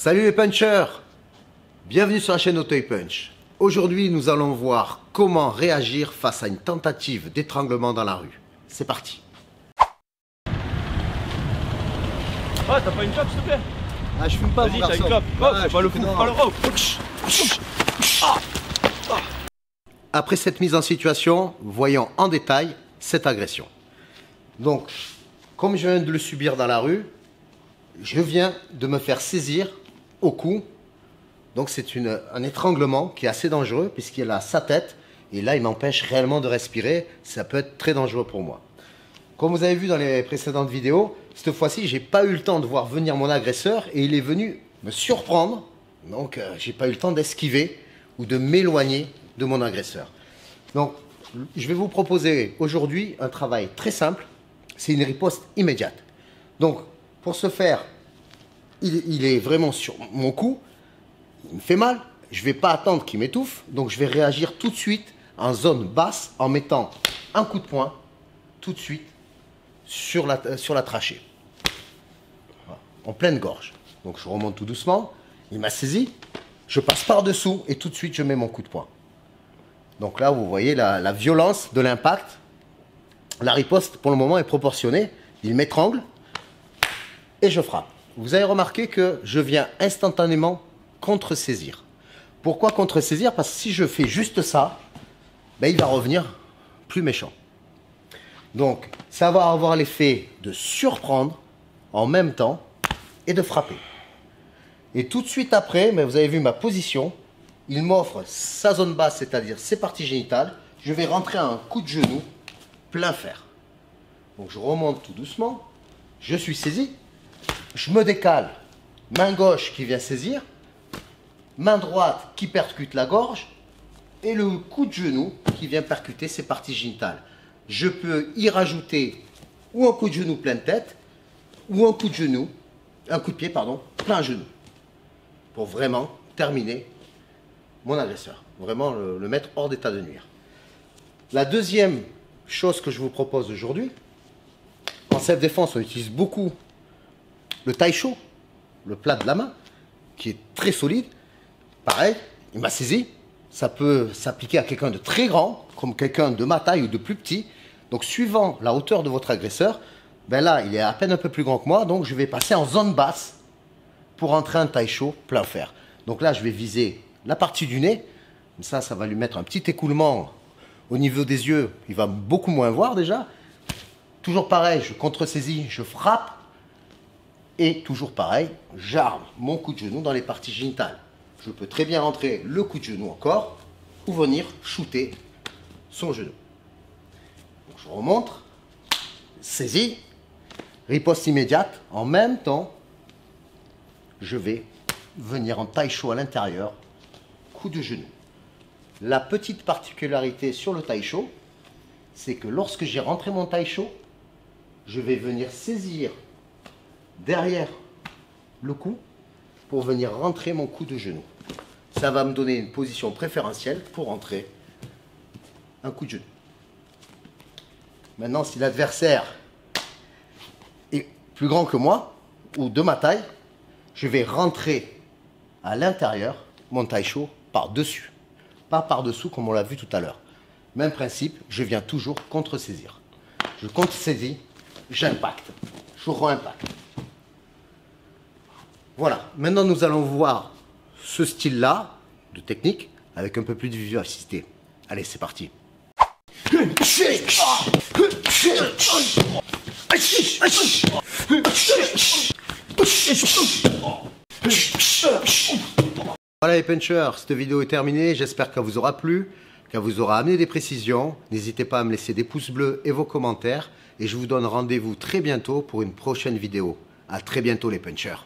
Salut les punchers, bienvenue sur la chaîne Auteuil Punch. Aujourd'hui nous allons voir comment réagir face à une tentative d'étranglement dans la rue. C'est parti. Ah, t'as pas une clope s'il te plaît? Ah, je fume pas. Vas-y, t'as une clope. Pas le fou, pas le rock. Après cette mise en situation, voyons en détail cette agression. Donc, comme je viens de le subir dans la rue, je viens de me faire saisir au cou. Donc c'est un étranglement qui est assez dangereux puisqu'il a sa tête et là il m'empêche réellement de respirer. Ça peut être très dangereux pour moi. Comme vous avez vu dans les précédentes vidéos, cette fois-ci j'ai pas eu le temps de voir venir mon agresseur et il est venu me surprendre. Donc j'ai pas eu le temps d'esquiver ou de m'éloigner de mon agresseur. Donc je vais vous proposer aujourd'hui un travail très simple. C'est une riposte immédiate. Donc pour ce faire, il est vraiment sur mon cou. Il me fait mal, je ne vais pas attendre qu'il m'étouffe, donc je vais réagir tout de suite en zone basse en mettant un coup de poing tout de suite sur la trachée, voilà, en pleine gorge. Donc je remonte tout doucement, il m'a saisi, je passe par-dessous et tout de suite je mets mon coup de poing. Donc là vous voyez la violence de l'impact. La riposte pour le moment est proportionnée, il m'étrangle et je frappe. Vous avez remarqué que je viens instantanément contre-saisir. Pourquoi contre-saisir? Parce que si je fais juste ça, ben, il va revenir plus méchant. Donc, ça va avoir l'effet de surprendre en même temps et de frapper. Et tout de suite après, mais vous avez vu ma position, il m'offre sa zone basse, c'est-à-dire ses parties génitales. Je vais rentrer un coup de genou plein fer. Donc, je remonte tout doucement. Je suis saisi. Je me décale. Main gauche qui vient saisir. Main droite qui percute la gorge et le coup de genou qui vient percuter ses parties génitales. Je peux y rajouter ou un coup de genou pleine tête ou un coup de pied plein genou pour vraiment terminer mon agresseur, vraiment le mettre hors d'état de nuire. La deuxième chose que je vous propose aujourd'hui, en self-défense, on utilise beaucoup le taisho, le plat de la main, qui est très solide. Pareil, il m'a saisi. Ça peut s'appliquer à quelqu'un de très grand, comme quelqu'un de ma taille ou de plus petit. Donc, suivant la hauteur de votre agresseur, ben là, il est à peine un peu plus grand que moi. Donc, je vais passer en zone basse pour entrer un taisho plein fer. Donc là, je vais viser la partie du nez. Ça va lui mettre un petit écoulement au niveau des yeux. Il va beaucoup moins voir déjà. Toujours pareil, je contre-saisis, je frappe. Et toujours pareil, j'arme mon coup de genou dans les parties génitales. Je peux très bien rentrer le coup de genou encore ou venir shooter son genou. Donc je remonte, saisie, riposte immédiate. En même temps, je vais venir en taisho à l'intérieur, coup de genou. La petite particularité sur le taisho, c'est que lorsque j'ai rentré mon taisho, je vais venir saisir derrière le cou pour venir rentrer mon coup de genou. Ça va me donner une position préférentielle pour rentrer un coup de genou. Maintenant, si l'adversaire est plus grand que moi ou de ma taille, je vais rentrer à l'intérieur mon taisho par-dessus. Pas par-dessous comme on l'a vu tout à l'heure. Même principe, je viens toujours contre-saisir. Je contre-saisis, j'impacte. Je re-impacte. Voilà, maintenant nous allons voir ce style-là de technique avec un peu plus de vivacité. Allez, c'est parti. Voilà les punchers, cette vidéo est terminée. J'espère qu'elle vous aura plu, qu'elle vous aura amené des précisions. N'hésitez pas à me laisser des pouces bleus et vos commentaires. Et je vous donne rendez-vous très bientôt pour une prochaine vidéo. À très bientôt les punchers.